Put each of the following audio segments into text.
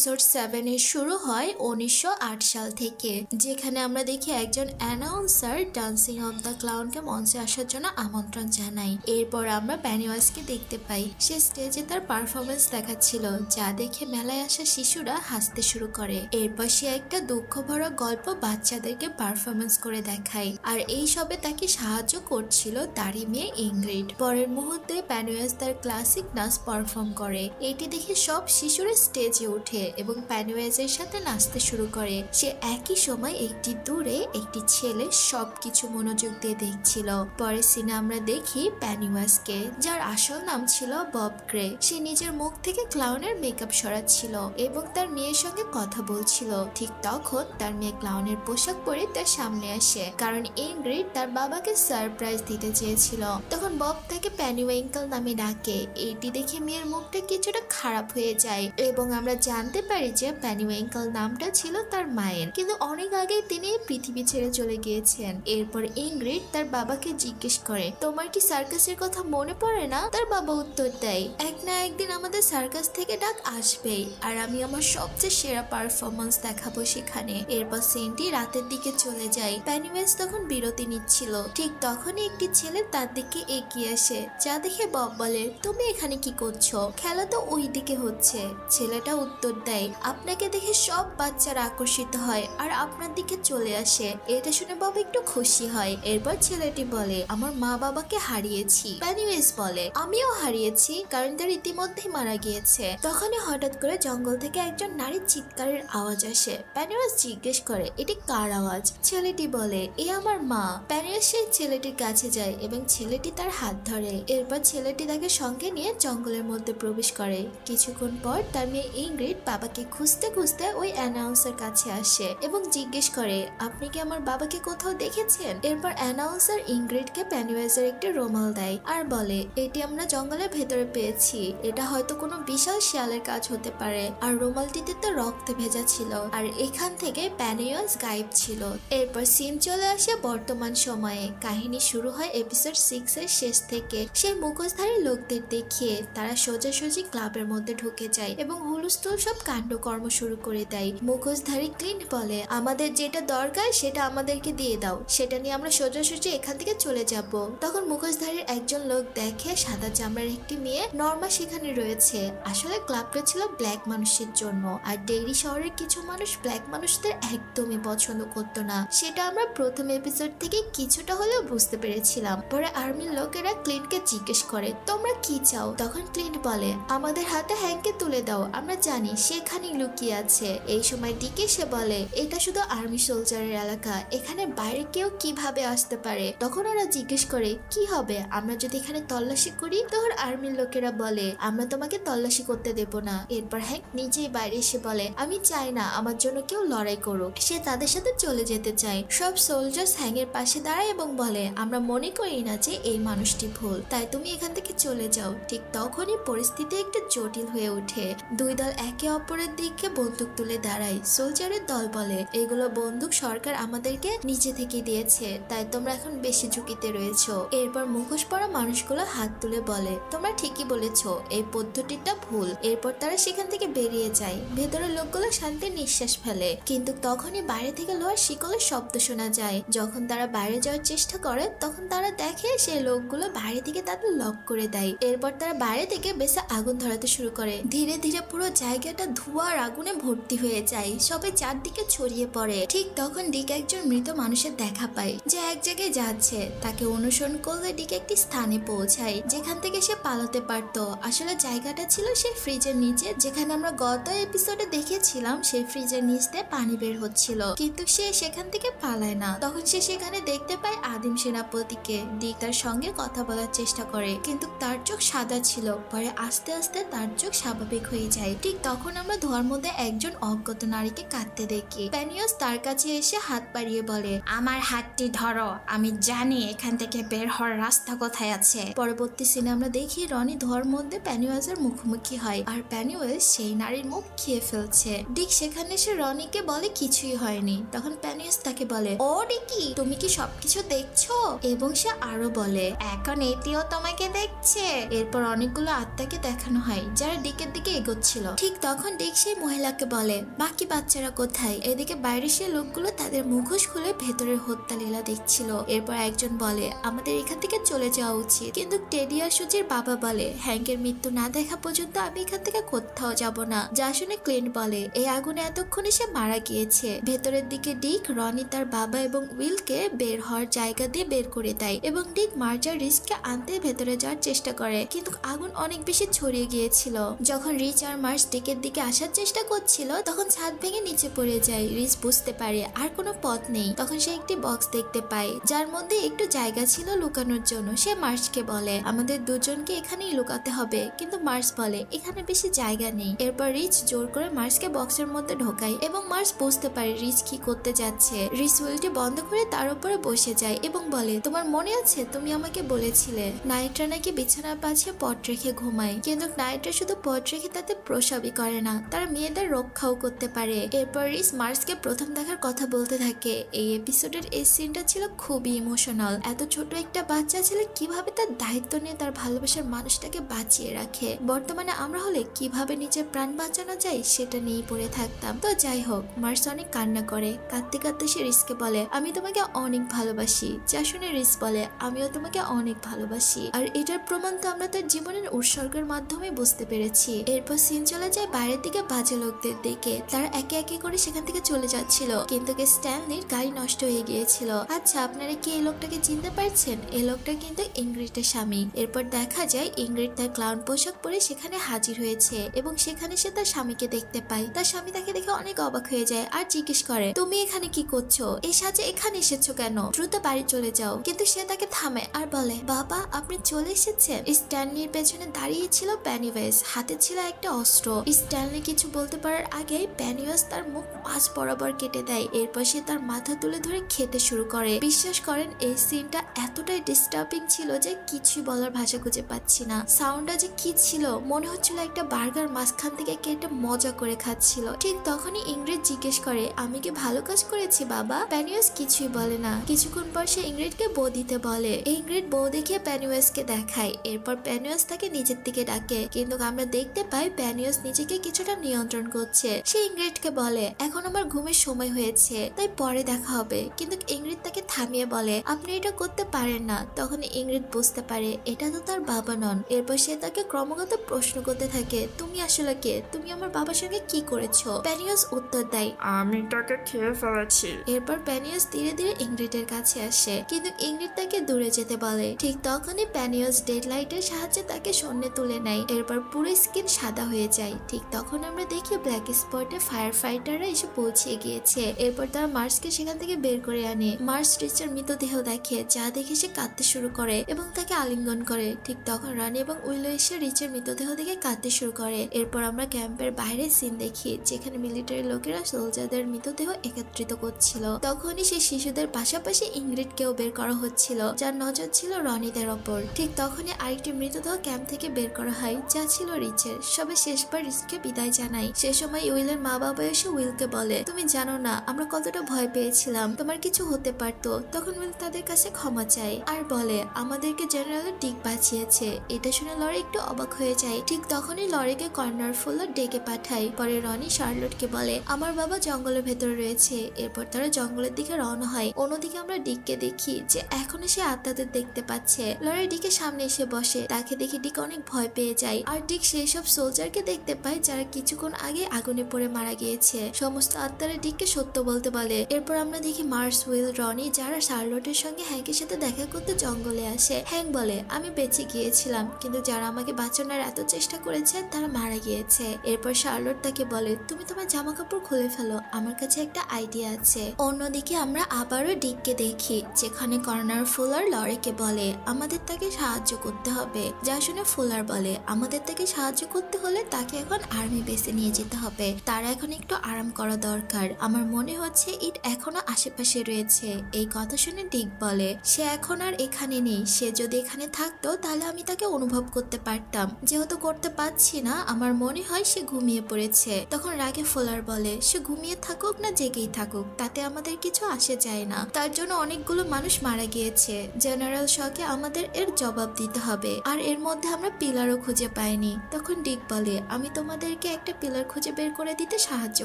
Episode 7 এর শুরু হয় 1908 সাল থেকে, যেখানে আমরা দেখি একজন অ্যানাউন্সার ডান্সিং অফ দ্য ক্লাউনকে মঞ্চে আসার জন্য আমন্ত্রণ জানাই। এরপর আমরা পেনিওয়াইজকে দেখতে পাই, সে স্টেজে তার পারফরমেন্স দেখাচ্ছিল, যা দেখে মেলায় আসা শিশুরা হাসতে শুরু করে। এরপর সে একটা দুঃখ ভরা গল্প বাচ্চাদেরকে পারফরমেন্স করে দেখায়, আর এই সবে তাকে সাহায্য করছিল তারই মেয়ে ইংরিড। পরের মুহূর্তে পেনিওয়াইজ তার ক্লাসিক নাচ পারফর্ম করে। এটি দেখে সব শিশুরা স্টেজে ওঠে এবং পেনিওয়াইজের সাথে নাচতে শুরু করে। সে একই সময় একটি দূরে একটি ছেলে সবকিছু মনোযোগ দিয়ে দেখছিল। পরের সিনে আমরা দেখি পেনিওয়াইজকে, যার আসল নাম ছিল বব গ্রে। সে নিজের মুখ থেকে ক্লাউনের মেকআপ সরাচ্ছিল এবং তার মেয়ের সঙ্গে কথা বলছিল। ঠিক তখন তার মেয়ে ক্লাউনের পোশাক পরে তার সামনে আসে, কারণ ইংরিড তার বাবাকে সারপ্রাইজ দিতে চেয়েছিল। তখন বব তাকে পেনিওয়াইঙ্কল নামে ডাকে। এটি দেখে মেয়ের মুখটা কিছুটা খারাপ হয়ে যায় এবং আমরা জানতে পারি যে পেনিওয়াইঙ্কল নামটা ছিল তার মায়ের, কিন্তু অনেক আগেই তিনি পৃথিবী ছেড়ে চলে গিয়েছেন। এরপর ইংরিড তার বাবাকে জিজ্ঞেস করে, তোমার কি সার্কাসের কথা মনে পড়ে না? তার বাবা উত্তর দেয়, এক না একদিন আমাদের সার্কাস থেকে ডাক আসবেই, আর আমি আমার সবচেয়ে সেরা পারফরমেন্স দেখাবো সেখানে। এরপর সিনটি রাতের দিকে চলে যায়। পেনিওয়াইজ তখন বিরতি নিচ্ছিল। ঠিক তখনই একটি ছেলে তার দিকে এগিয়ে আসে, যা দেখে বব বলে, তুমি এখানে কি করছো? খেলা তো ওই দিকে হচ্ছে। ছেলেটা উত্তর দেয়, আপনাকে দেখে সব বাচ্চারা আকর্ষিত হয় আর আপনার দিকে চলে আসে। এটা শুনে বব একটু খুশি হয়। এরপর ছেলেটি বলে, আমার মা বাবাকে হারিয়েছি। পেনিওয়াইজ বলে, আমিও হারিয়েছি, কারণ তার ইতিমধ্যেই মারা গিয়েছে। তখনই হঠাৎ করে জঙ্গল থেকে একজন নারীর চিৎকারের আওয়াজ আসে। পেনিওয়াইজ জিজ্ঞেস করে, এটি কার আওয়াজ? ছেলেটি বলে, এ আমার মা। পেনিওয়াইজ সেই ছেলেটির কাছে যায় এবং ছেলেটি তার হাত ধরে। এরপর ছেলেটি তাকে সঙ্গে নিয়ে জঙ্গলের মধ্যে প্রবেশ করে। কিছুক্ষণ পর তার মেয়ে ইংরিড বাবাকে খুঁজতে খুঁজতে ওই অ্যানাউন্সার কাছে আসে এবং জিজ্ঞেস করে, আপনি কি আমার বাবাকে কোথাও দেখেছেন? এরপর অ্যানাউন্সার ইংরিডকে পেনিওয়াইজের একটি রুমাল দেয় আর বলে, এটি আমরা জঙ্গলের ভেতরে পেয়েছি। এটা হয়তো কোনো বিশাল শিয়ালের কাজ হতে পারে। আর রুমালটিতে তো রক্তে ভেজা ছিল, আর এখান থেকে পেনিওয়াইজ গায়েব ছিল। এরপর সিন চলে আসে বর্তমান সময়ে। কাহিনী শুরু হয় এপিসোড 6 এর শেষ থেকে। সেই মুখোশধারী লোকদের দেখিয়ে তারা সোজাসুজি ক্লাবের মধ্যে ঢুকে যায় এবং হুলস্থুল সব কাণ্ডকর্ম শুরু করে দেয়। মুখোশধারী ক্লিন্ট বলে, আমাদের যেটা দরকার সেটা আমাদেরকে দিয়ে দাও, সেটা নিয়ে আমরা সোজাসুজি এখান থেকে চলে যাব। তখন মুখোশধারীর একজন লোক দেখে সাদা চামড়ার একটি মেয়ে নর্মা সেখানে রয়েছে। আসলে ক্লাবটা ছিল ব্ল্যাক মানুষের জন্য, আর ডেইরি শহরের কিছু মানুষ ব্ল্যাক মানুষদের একদমই পছন্দ করতো না। সেটা আমরা প্রথম এপিসোড থেকে কিছুটা হলেও বুঝতে পেরেছিলাম। পরে আর্মির লোকেরা ক্লিন্টকে জিজ্ঞেস করে, তোমরা কি চাও? তখন ক্লিন্ট বলে, আমাদের হাতে হ্যাংকে তুলে দাও, আমরা জানি সেখানেই লুকিয়ে আছে। এই সময় দিকে সে বলে, এটা শুধু আর্মি সোলজারের এলাকা, এখানে বাইরে কেউ কিভাবে আসতে পারে? তখন ওরা জিজ্ঞেস করে, কি হবে আমরা যদি এখানে তল্লাশি করি? তখন আর্মির লোকেরা বলে, আমরা তোমাকে তল্লাশি করতে দেব না। এরপর হ্যাংক নিজেই বাইরে এসে বলে, আমি চাই না আমার জন্য কেউ লড়াই করুক। সে তাদের সাথে চলে যেতে চায়। সব সোলজার্স হ্যাংয়ের পাশে দাঁড়ায় এবং বলে, আমরা মনে করি না যে এই মানুষটি ভুল, তাই তুমি এখান থেকে চলে যাও। ঠিক তখনই পরিস্থিতি একটু জটিল হয়ে ওঠে। দুই দল একে অপরের দিকে বন্দুক তুলে দাঁড়ায়। সোলজারের দল বলে, এগুলো বন্দুক সরকার আমাদেরকে নিচে থেকে দিয়েছে, তাই তোমরা এখন বেশি ঝুঁকিতে রয়েছো। এরপর মুখোশ পরা মানুষগুলো হাত তুলে বলে, তোমরা ঠিকই বলেছো, এই পদ্ধতিটা ভুল। এরপর তারা সেখান থেকে বেরিয়ে যায়। ভেতরের লোকগুলো শান্তির নিঃশ্বাস ফেলে, কিন্তু তখনই বাইরে থেকে লোহার শিকলের শব্দ শোনা যায়। যখন তারা বাইরে যাওয়ার চেষ্টা করে তখন তারা দেখে সেই লোকগুলো বাইরে থেকে তাদের লক করে দেয়। এরপর তারা বাইরে থেকে বেশি আগুন ধরাতে শুরু করে। ধীরে ধীরে পুরো জায়গাটা ধোঁয়া আর আগুনে ভর্তি হয়ে যায়। সবাই চারদিকে ছড়িয়ে পড়ে। ঠিক তখন ডিক একজন মৃত মানুষের দেখা পায়, যে এক জায়গায় যাচ্ছে। তাকে অনুসরণ করলে ডিক একটি স্থানে পৌঁছায় যেখান থেকে সে পালাতে পারতো। আসলে জায়গাটা ছিল সেই ফ্রিজের নিচে, যেখানে আমরা গত এপিসোডে দেখেছিলাম সেই ফ্রিজের নিচ দিয়ে পানি বের হচ্ছিল, কিন্তু সে সেখান থেকে পালায় না। তখন সে সেখানে দেখতে পায় আদিম সেনাপতিকে। ডিক তার সঙ্গে কথা বলার চেষ্টা করে, কিন্তু তার চোখ সাদা ছিল। পরে আস্তে আস্তে তার চোখ স্বাভাবিক হয়ে যায়। ঠিক তখন আমরা ধোয়ার মধ্যে একজন অজ্ঞাত নারীকে কাঁদতে দেখি। পেনিওয়াইজ তার কাছে এসে হাত বাড়িয়ে বলে, আমার হাতটি ধরো, আমি জানি এখান থেকে বের হওয়ার রাস্তা কোথায় আছে। পরবর্তী সিনে আমরা দেখি রনি ধোয়ার মধ্যে পেনিওয়াইজের মুখোমুখি হয়, আর পেনিওয়াইজ সেই নারীর মুখ খেয়ে ফেলছে। ডিক সেখানে এসে রনিকে বলে কিছুই হয়নি। তখন পেনিওয়াইজ তাকে বলে, ও ডিকি, তুমি কি সবকিছু দেখছো? এবং সে আরো বলে, এখন এটিও তোমাকে দেখছে। এরপর অনেকগুলো আত্মাকে দেখানো হয় যারা ডিকের দিকে এগোচ্ছিল। ঠিক তখন ডিক সেই মহিলাকে বলে বাকি বাচ্চারা কোথায়। এদিকে বাইরে সে লোকগুলো তাদের মুখোশ খুলে ভেতরের হত্যা লীলা দেখছিল। এরপর একজন বলে আমাদের এখান থেকে চলে যাওয়া উচিত, কিন্তু টেডি আর সুজির বাবা বলে হ্যাঙ্কের মৃত্যু না দেখা পর্যন্ত আমি এখান থেকে কোথাও যাব না। যা শুনে ক্লিন্ট বলে এই আগুনে এতক্ষণে সে মারা গিয়েছে। ভেতরের দিকে ডিক রনি তার বাবা এবং উইলকে বের হওয়ার জায়গা দিয়ে বের করে দেয় এবং ডিক মার্চ আর রিচকে আনতে ভেতরে যাওয়ার চেষ্টা করে, কিন্তু আগুন অনেক বেশি ছড়িয়ে গিয়েছিল। যখন রিচ আর মার্চ ডিকের দিকে আসার চেষ্টা করছিল তখন ছাদ ভেঙে নিচে পড়ে যায়। রিচ বুঝতে পারে আর কোনো পথ নেই। তখন সে একটি বক্স দেখতে পায় যার মধ্যে একটু জায়গা ছিল লুকানোর জন্য। সে মার্চকে বলে আমাদের দুজনকে এখানেই লুকাতে হবে, কিন্তু মার্চ বলে এখানে বেশি জায়গা নেই। এরপর রিচ জোর করে মার্চকে বক্সের মধ্যে ঢোকায় এবং মার্চ বুঝতে পারে রিচ কি করতে যাচ্ছে। রিচ উইলটি বন্ধ করে তার উপরে বসে যায় এবং বলে তোমার মনে আছে তুমি আমাকে বলেছিলে নাইটরা নাকি বিছানার পাশে পট রেখে ঘুমায়, কিন্তু নাইটরা শুধু পট রেখে তাতে প্রসবই করে না, তারা মেয়েদের রক্ষাও করতে পারে। এরপর রিচ মার্চকে প্রথম দেখার কথা বলতে থাকে। এই এপিসোডের এই সিনটা ছিল খুবই ইমোশনাল। এত ছোট একটা বাচ্চা ছেলে কিভাবে তার দায়িত্ব নিয়ে তার ভালোবাসার মানুষটাকে বাঁচিয়ে রাখে। বর্তমানে আমরা হলে কিভাবে নিজের প্রাণ বাঁচানো যায় সেটা নিয়েই পড়ে থাকতাম। তো যাই হোক, মার্চ অনেক কান্না করে। কাঁদতে কাঁদতে সে রিচকে বলে আমি তোমাকে অনেক ভালোবাসি। যা শুনে রিচ বলে আমিও তোমাকে অনেক ভালোবাসি। আর এটার প্রমাণ তো আমরা তার জীবনের উৎসর্গের মাধ্যমে বুঝতে পেরেছি। এরপর সিন চলে যায় বাইরের দিকে বাজে লোকদের দিকে। তারা একে একে করে সেখান থেকে চলে যাচ্ছিল, কিন্তু স্ট্যানলির গাড়ি নষ্ট হয়ে গিয়েছিল। আচ্ছা, আপনারা কি এই লোকটাকে চিনতে পারছেন? এই লোকটা কিন্তু ইংরিডের স্বামী। এরপর দেখা যায় ইংরিড তার ক্লাউন পোশাক পরে সেখানে হাজির হয়েছে এবং সেখানে সে তার স্বামীকে দেখতে পায়। তার স্বামী তাকে দেখে অনেক অবাক হয়ে যায় আর জিজ্ঞেস করে তুমি এখানে কি করছো? এই সাজে এখানে এসেছো কেন? দ্রুত বাড়ি চলে যাও। কিন্তু সে তাকে থামে আর বলে বাবা আপনি চলে এসেছেন। স্ট্যানলির পেছনে দাঁড়িয়ে ছিল পেনিওয়েজ, হাতে ছিল একটা অস্ত্র। স্ট্যানলি কিছু বলতে পারার আগে পেনিওয়েজ তার মুখ মাঝ বরাবর কেটে দেয়। এরপর সে তার মাথা তুলে ধরে খেতে শুরু করে। বিশ্বাস করেন এই সিনটা এতটাই ডিস্টার্বিং ছিল যে কিছুই বলার ভাষা খুঁজে পাচ্ছি না। সাউন্ডটা যে কি ছিল, মনে হচ্ছিল একটা বার্গার মাঝখান থেকে কেটে মজা করে খাচ্ছিল। ঠিক তখনই ইংরেজ জিজ্ঞেস করে আমি কি ভালো কাজ করেছি বাবা? প্যানিওয়েজ কিছুই বলে না। কিছুক্ষণ পর সে ইংরেজকে বউ দিতে বলে। ইংরেজ বউ দেখিয়ে প্যানিওয়েজকে দেখায়। এরপর প্যানিওয়েজ তাকে নিজের দিকে ডাকে, কিন্তু আমরা দেখতে পাই প্যানিওয়েজ নিজেকে কিছুটা নিয়ন্ত্রণ করছে। সে ইংরেজকে বলে এখন আমার ঘুমের সময় হয়েছে, তাই পরে দেখা হবে। কিন্তু ইংরেজ তাকে থামিয়ে বলে আপনি এটা করতে পারেন না। তখন ইংরেজ বুঝতে পারে এটা তো তার বাবা নন। এরপর সে তাকে ক্রমাগত প্রশ্ন করতে থাকে তুমি আসলে কে? তুমি আমার বাবার সঙ্গে কি করেছো? প্যানিওয়েজ উত্তর দেয় আমি তাকে খেয়ে ফেলেছি। এরপর প্যানিওয়েজ ধীরে ধীরে ইংরিডের কাছে আসে, কিন্তু ইংরিড তাকে দূরে যেতে বলে। ঠিক তখনই প্যানিওয়েজ ডেডলাইটের সাহায্যে তাকে শূন্যে তুলে নেয়। এরপর পুরো স্কিন সাদা হয়ে যায়। ঠিক তখন আমরা দেখি ব্ল্যাক স্পটে ফায়ার ফাইটাররা এসে পৌঁছে গিয়েছে। এরপর তারা মার্চকে সেখান থেকে বের করে আনে। মার্চ রিচার মৃতদেহ দেখে, যা দেখে সে কাঁদতে শুরু করে এবং তাকে আলিঙ্গন করে। ঠিক তখন রানি এবং উইলো এসে রিচের মৃতদেহ দেখে কাঁদতে শুরু করে। এরপর আমরা ক্যাম্পের বাইরে সিন দেখি যেখানে মিলিটারি লোকেরা সোলজারদের মৃতদেহ একত্রিত করছিল। তখনই সেই শিশুদের পাশাপাশি ইংরিডকেও বের করা হচ্ছিল, যার নজর ছিল রনিদের ওপর। ঠিক তখনই আরেকটি মৃতদেহ ক্যাম্প থেকে বের করা হয়, যা ছিল রিচের। সবে শেষবার রিচকে বিদায় জানাই। সে সময় উইলের মা বাবা এসে উইলকে বলে তুমি জানো না আমরা কতটা ভয় পেয়েছিলাম, তোমার কিছু হতে পারতো। তখন উইল তাদের কাছে ক্ষমা চায় আর বলে আমাদেরকে জেনারেল ডিক বাঁচিয়েছে। এটা শুনে লরি একটু অবাক হয়ে যায়। ঠিক তখনই লরিকে কর্নার ফুলার ডেকে পাঠায়। পরে রনি শার্লটকে বলে আমার বাবা জঙ্গলের ভেতরে রয়েছে। এরপর তারা জঙ্গলের দিকে রওনা হয়। অন্যদিকে আমরা ডিককে দেখি যে এখনো সে আত্মাদের দেখতে পাচ্ছে। লরি ডিকের সামনে এসে বসে। তাকে দেখে ডিক অনেক ভয় পেয়ে যায়। আর ডিক সেই সব সোলজারকে দেখতে পায় যারা কিছুক্ষণ আগে আগুনে পড়ে মারা গিয়েছে। সমস্ত আত্মারা ডিককে সত্য বলতে বলে। এরপর আমরা দেখি মার্স, উইল, রনি যারা শার্লটের সঙ্গে হ্যাঙ্কের সাথে দেখা করতে জঙ্গলে আসে। হ্যাঙ্ক বলে আমি বেঁচে গিয়েছিলাম, কিন্তু যারা আমাকে বাঁচানোর এত চেষ্টা করেছে তারা মারা গিয়েছে। এরপর শার্লট তাকে বলে তুমি তোমার জামা কাপড় খুলে ফেলো, আমার কাছে একটা আইডিয়া আছে। অন্যদিকে আমরা আবারও ডিককে দেখি যেখানে কর্নার ফুলার লরিকে বলে আমাদের তাকে সাহায্য করতে হবে। যা শুনে ফুলার বলে আমাদের তাকে সাহায্য করতে হলে তাকে এখন আর্মি বেসে নিয়ে যেতে হবে। তারা এখন একটু আরাম করা দরকার। আমার মনে হচ্ছে ইট এখনো আশেপাশে রয়েছে। এই কথা শুনে ডিক বলে সে এখন আর এখানে নেই। সে যদি এখানে থাকতো তাহলে আমি তাকে অনুভব করতে পারতাম, যেহেতু করতে পারছি না আমার মনে হয় সে ঘুমিয়ে পড়েছে। তখন রাগে ফুলার বলে সে ঘুমিয়ে থাকুক না জেগেই থাকুক তাতে আমাদের কিছু আসে যায় না। তার জন্য অনেকগুলো মানুষ মারা গিয়েছে। জেনারেল শকে আমাদের এর জবাব দিতে হবে। আর এর মধ্যে আমরা পিলারও খুঁজে পাইনি। তখন ডিক বলে আমি তোমাদের আমাদেরকে একটা পিলার খুঁজে বের করে দিতে সাহায্য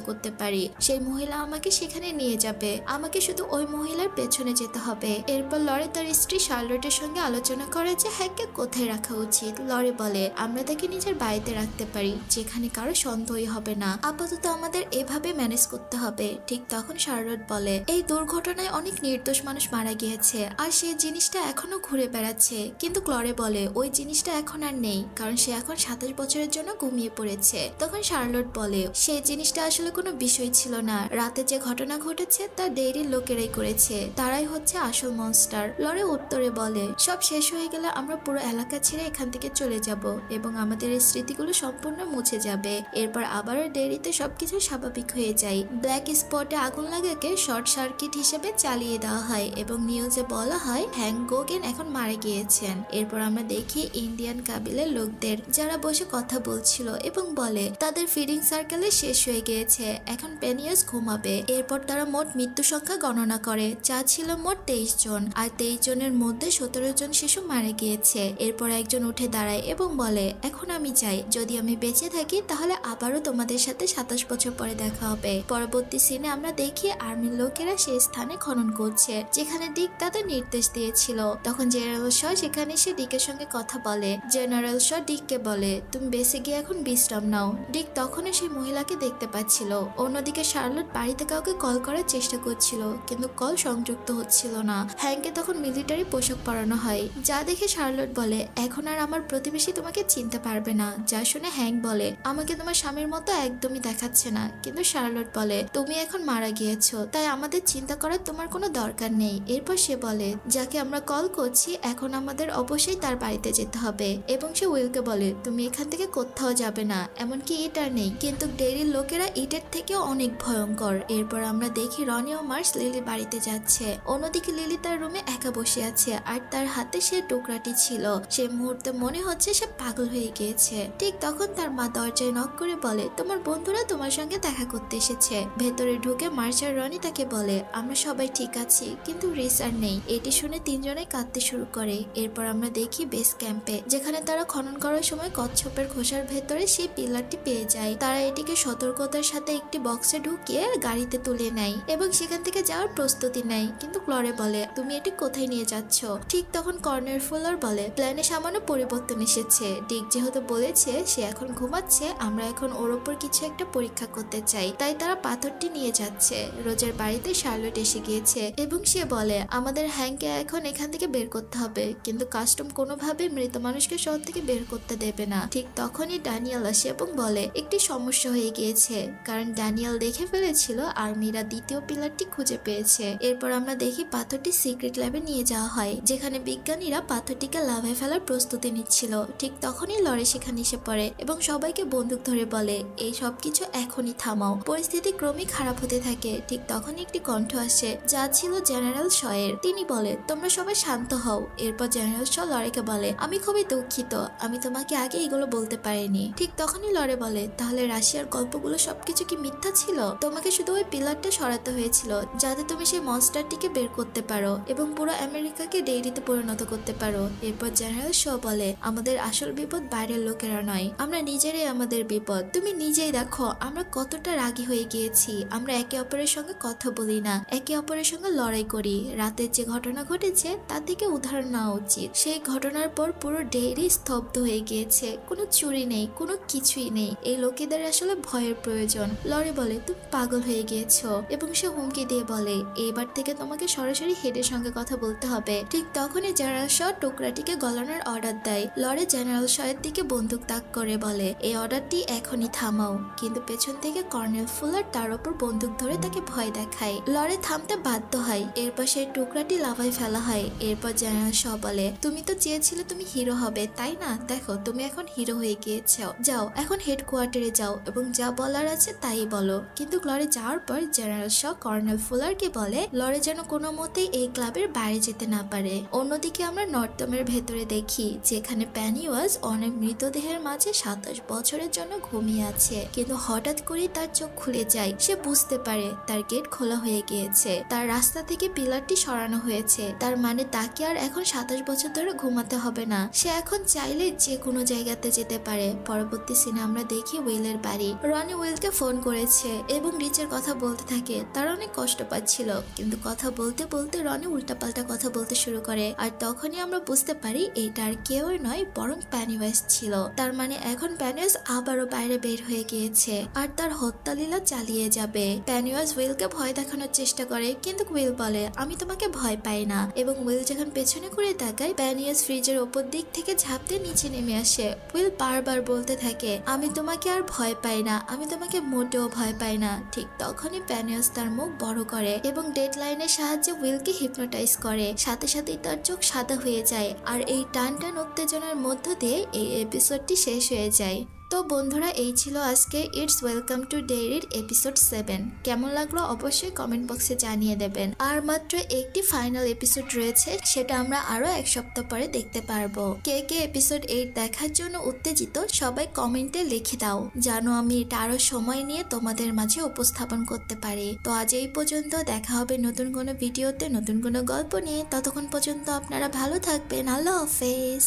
করতে পারি। সেই মহিলা আমাকে সেখানে নিয়ে যাবে, আমাকে শুধু ওই মহিলার পেছনে যেতে হবে। এরপর লরি তার স্ত্রী শার্লটের সঙ্গে আলোচনা করে যে হ্যাংকে কোথায় রাখা উচিত। লরি বলে আমরা তাকে নিজের বাড়িতে রাখতে পারি, যেখানে কারো সন্দেহই হবে না। আপাতত আমাদের এভাবে ম্যানেজ করতে হবে। ঠিক তখন শার্লট বলে এই দুর্ঘটনায় অনেক নির্দোষ মানুষ মারা গিয়েছে, আর সেই জিনিসটা এখনো ঘুরে বেড়াচ্ছে। কিন্তু ক্লরে বলে ওই জিনিসটা এখন আর নেই, কারণ সে এখন 27 বছরের জন্য ঘুমিয়ে পড়েছে। তখন শার্লট বলে সেই জিনিসটা আসলে কোনো বিষয় ছিল না, রাতে যে ঘটনা ঘটেছে তা ডেইরির লোকেরাই করেছে, তারাই হচ্ছে আসল মনস্টার। লরে উত্তরে বলে সব শেষ হয়ে গেলে আমরা পুরো এলাকা ছেড়ে এখান থেকে চলে যাব এবং আমাদের এই স্মৃতিগুলো সম্পূর্ণ মুছে যাবে। এরপর আবারও ডেইরিতে সবকিছু স্বাভাবিক হয়ে যায়। ব্ল্যাক স্পটে আগুন লাগাকে শর্ট সার্কিট হিসেবে চালিয়ে দেওয়া হয় এবং নিউজে বলা হয় হ্যাংক গোগেন এখন মারা গিয়েছেন। এরপর আমরা দেখি ইন্ডিয়ান কাবিলের লোকদের, যারা বসে কথা বলছিল এবং বলে তাদের ফিডিং সার্কেলে শেষ হয়ে গিয়েছে, এখন পেনিয়াস ঘুমাবে। এরপর তারা মোট মৃত্যু সংখ্যা গণনা করে, যা ছিল মোট 23 জন, আর 23 জনের মধ্যে 17 জন শিশু মারা গিয়েছে। এরপর একজন উঠে দাঁড়ায় এবং বলে এখন আমি চাই যদি আমি বেঁচে থাকি তাহলে আবারও তোমাদের সাথে 27 বছর পরে দেখা হবে। পরবর্তী সিনে আমরা দেখি আর্মির লোকেরা সেই স্থানে খনন করছে যেখানে ডিক তাদের নির্দেশ দিয়েছিল। তখন জেনারেল শ সেখানে এসে ডিকের সঙ্গে কথা বলে। জেনারেল শ ডিককে বলে তুমি বেঁচে গিয়ে এখন বিশ্রাম নাও। ডিক তখনই সেই মহিলাকে দেখতে পাচ্ছিল। অন্যদিকে শার্লট বাড়িতে কাউকে কল করার চেষ্টা করছিল, কিন্তু কল সংযুক্ত হচ্ছিল না। হ্যাংকে তখন মিলিটারি পোশাক পরানো হয়, যা দেখে শার্লট বলে এখন আর আমার প্রতিবেশী তোমাকে চিনতে পারবে না। যা শুনে হ্যাংক বলে আমাকে তোমার স্বামীর মতো একদমই দেখাচ্ছে না। কিন্তু শার্লট বলে তুমি এখন মারা গিয়েছো, তাই আমাদের চিন্তা করার তোমার কোনো দরকার নেই। এরপর সে বলে যাকে আমরা কল করছি এখন আমাদের অবশ্যই তার বাড়িতে যেতে হবে, এবং সে উইলকে বলে তুমি এখান থেকে কোথাও যাবে না, এমনকি ইট আর নেই। কিন্তু ডেরির লোকেরা ইটের থেকেও অনেক ভয়ঙ্কর। এরপর আমরা দেখি রনি ও মার্স লিলির বাড়িতে যাচ্ছে। অন্যদিকে লিলি তার রুমে একা বসে আছে, আর তার হাতে সে টুকরাটি ছিল। সে মুহূর্তে মনে হচ্ছে সে পাগল হয়ে গিয়েছে। ঠিক তখন তার মা দরজায় নক করে বলে তোমার বন্ধুরা তোমার সঙ্গে দেখা করতে এসেছে। ভেতরে ঢুকে মার্স আর রনি তাকে বলে আমরা সবাই ঠিক আছি, কিন্তু রিস আর নেই। এটি শুনে তিনজনে কাঁদতে শুরু করে। এরপর আমরা দেখি বেস ক্যাম্পে, যেখানে তারা খনন করার সময় কচ্ছপের খোসার ভেতরে সেই পিলারটি পেয়ে যায়। তারা এটিকে সতর্কতার সাথে একটি বক্সে ঢুকিয়ে গাড়িতে তুলে নেয় এবং সেখান থেকে যাওয়ার প্রস্তুতি নেয়। কিন্তু ক্লরে বলে তুমি এটি কোথায় নিয়ে যাচ্ছ? ঠিক তখন কর্নেল ফুলার বলে প্ল্যানে সামান্য পরিবর্তন এসেছে। ডিক যেহেতু বলেছে সে এখন ঘুমাচ্ছে, আমরা এখন ওর ওপর কিছু একটা পরীক্ষা করতে চাই, তাই তারা পাথরটি নিয়ে যাচ্ছে। রোজের বাড়িতে শার্লট এসে গিয়েছে এবং সে বলে আমাদের হ্যাংকে এখন এখান থেকে বের করতে হবে, কিন্তু কাস্টম কোনোভাবে মৃত মানুষকে শহর থেকে বের করতে দেবে না। ঠিক তখনই ড্যানিয়েল আসে এবং বলে একটি সমস্যা হয়ে গিয়েছে, কারণ ড্যানিয়েল দেখে ফেলেছিল আর্মিরা দ্বিতীয় পিলারটি খুঁজে পেয়েছে। এরপর আমরা দেখি পাথরটি সিক্রেট ল্যাবে নিয়ে যাওয়া হয়, যেখানে বিজ্ঞানীরা পাথরটিকে লাভায় ফেলার প্রস্তুতি নিচ্ছিল। ঠিক তখনই লরি সেখানে এসে পড়ে এবং সবাইকে বন্দুক ধরে বলে এই সবকিছু এখনই থামাও, পরিস্থিতি ক্রমেই খারাপ হতে থাকে। ঠিক তখনই একটি কণ্ঠ আসে, যা ছিল জেনারেল শয়ের। তিনি বলে তোমরা সবাই শান্ত হও। এরপর জেনারেল শ লরেকে বলে আমি খুবই দুঃখিত, আমি তোমাকে আগে এগুলো বলতে পারিনি। ঠিক তখনই লরে বলে তাহলে রাশিয়ার গল্পগুলো সবকিছু কি মিথ্যা ছিল? তোমাকে শুধু ওই পিলারটা সরাতে হয়েছিল যাতে তুমি সেই মনস্টারটিকে বের করতে পারো এবং পুরো আমেরিকাকে ডেইরিতে পরিণত করতে পারো। এরপর জেনারেল শ বলে আমাদের আসল বিপদ বাইরের লোকেরা নয়, আমরা নিজেরাই আমাদের বিপদ। তুমি নিজেই দেখো আমরা কতটা রাগী হয়ে গিয়েছি। আমরা একে অপরের সঙ্গে কথা বলি না, একে অপরের সঙ্গে লড়াই করি। রাতের যে ঘটনা ঘটেছে তার থেকে উদাহরণ নেওয়া উচিত। সেই ঘটনার পর পুরো ডেইরি স্তব্ধ হয়ে গিয়েছে, কোনো চুরি নেই, কোনো কিছুই নেই। এই লোকেদের আসলে ভয়ের প্রয়োজন। লরি বলে তুমি পাগল হয়ে গিয়েছো এবং সে হুমকি দিয়ে বলে এবার থেকে তোমাকে সরাসরি হেডের সঙ্গে কথা বলতে হবে। ঠিক তখনই জেনারেল শ টুকরাটিকে গলানোর অর্ডার দেয়। লরি জেনারেল শয়ের দিকে বন্দুক তাক করে বলে এই অর্ডারটি এখনই থামাও। কিন্তু পেছন থেকে কর্নেল ফুলার তার উপর বন্দুক ধরে তাকে ভয় দেখায়। লরি থামতে বাধ্য হয়। এরপর সেই টুকরাটি লাভায় ফেলা হয়। এরপর জেনারেল শ বলে তুমি তো চেয়েছিলে তুমি হিরো হবে, তাই না? দেখো তুমি এখন হিরো হয়ে গিয়েছো, যাও এখন হেডকোয়ার্টারে যাও এবং যা বলার আছে তাই বলো। কিন্তু লরি যাওয়ার পর জেনারেল শ কর্নেল ফুলারকে বলে লরি যেন কোনো মতেই এই ক্লাবের বাইরে যেতে না পারে। অন্যদিকে আমরা নর্থমের ভেতরে দেখি যেখানে পেনিওয়াজ অনেক মৃতদেহের মাঝে 27 বছরের জন্য ঘুমিয়ে আছে, কিন্তু হঠাৎ করে তার চোখ খুলে যায়। সে বুঝতে পারে তার গেট খোলা হয়ে গিয়েছে, তার রাস্তা থেকে পিলারটি সরানো হয়েছে। তার মানে তাকে আর এখন 27 বছর ধরে ঘুমাতে হবে না, সে এখন চাইলে যে কোনো জায়গাতে যেতে পারে। পরবর্তী সিনে আমরা আমরা দেখি উইলের বাড়ি। রনি উইলকে ফোন করেছে এবং রিচের কথা বলতে থাকে। তার অনেক কষ্ট পাচ্ছিল, কিন্তু কথা বলতে বলতে রনি উল্টাপাল্টা কথা বলতে শুরু করে। আর তখনই আমরা বুঝতে পারি এটা আর কেউই নয় বরং পেনিওয়াইজ ছিল। তার মানে এখন পেনিওয়াইজ আবারও বাইরে বের হয়ে গিয়েছে আর তার হত্যা লীলা চালিয়ে যাবে। পেনিওয়াইজ উইলকে ভয় দেখানোর চেষ্টা করে, কিন্তু উইল বলে আমি তোমাকে ভয় পাই না। এবং উইল যখন পেছনে করে তাকায়, পেনিওয়াইজ ফ্রিজের ওপর দিক থেকে ঝাঁপ দিয়ে নিচে নেমে আসে। উইল বারবার বলতে থাকে আমি তোমাকে আর ভয় পাই না, আমি তোমাকে মোটেও ভয় পাই না। ঠিক তখনই পেনিওয়াইজ তার মুখ বড় করে এবং ডেড লাইনের সাহায্যে উইলকে হিপনোটাইজ করে। সাথে সাথেই তার চোখ সাদা হয়ে যায় আর এই টান টান উত্তেজনার মধ্য দিয়ে এই এপিসোডটি শেষ হয়ে যায়। তো বন্ধুরা, এই ছিল আজকে ইটস ওয়েলকাম টু ডেইরির এপিসোড 7। কেমন লাগলো অবশ্যই কমেন্ট বক্সে জানিয়ে দেবেন। আর মাত্র একটি ফাইনাল এপিসোড রয়েছে, সেটা আমরা আরো এক সপ্তাহ পরে দেখতে পারবো। কে কে এপিসোড 8 দেখার জন্য উত্তেজিত সবাই কমেন্টে লিখে দাও, জানো আমি এটা আরো সময় নিয়ে তোমাদের মাঝে উপস্থাপন করতে পারি। তো আজ এই পর্যন্ত, দেখা হবে নতুন কোনো ভিডিওতে নতুন কোনো গল্প নিয়ে। ততক্ষণ পর্যন্ত আপনারা ভালো থাকবেন। আল্লাহ হাফেজ।